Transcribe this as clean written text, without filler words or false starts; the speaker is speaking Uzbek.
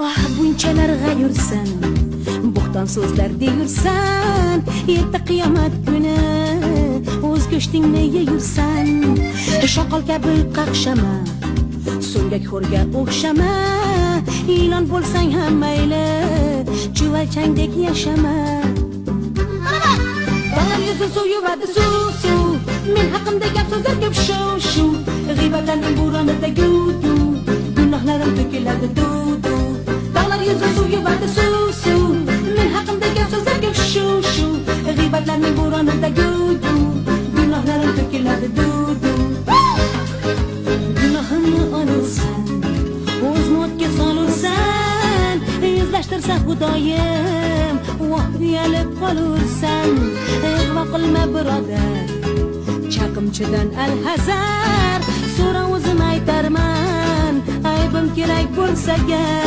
Ah, bunchalarga yursan, bo'xton so'zlar deyursan, erta qiyomat kuni o'z go'shtingni yeyursan. Shoqol kabi qaqshama, so'ngak xo'rga o'xshama, ilon bo'lsang ham mayli, chuvalchangdek yashama. Baland yuzi suv yuvadi suv, men haqimda gap so'zlar ko'p shu, g'iybatlarning bo'ronida gudu, gunohlarim to'kiladi dudu. Baland yuzi suv yuvadi suv, men haqimda gap so'zlar ko'p shu, g'iybatlarning bo'ronida gudu, gunohlarim to'kiladi dudu. Gunohimni olursan, o'z modga solursan, yuzlashtirsa Xudoyim, voh uyalib qolursan. Ig'vo qilma birodar, chaqimchidan alhazar, so'ra o'zim aytarman, aybim kerak bo'lsa gar.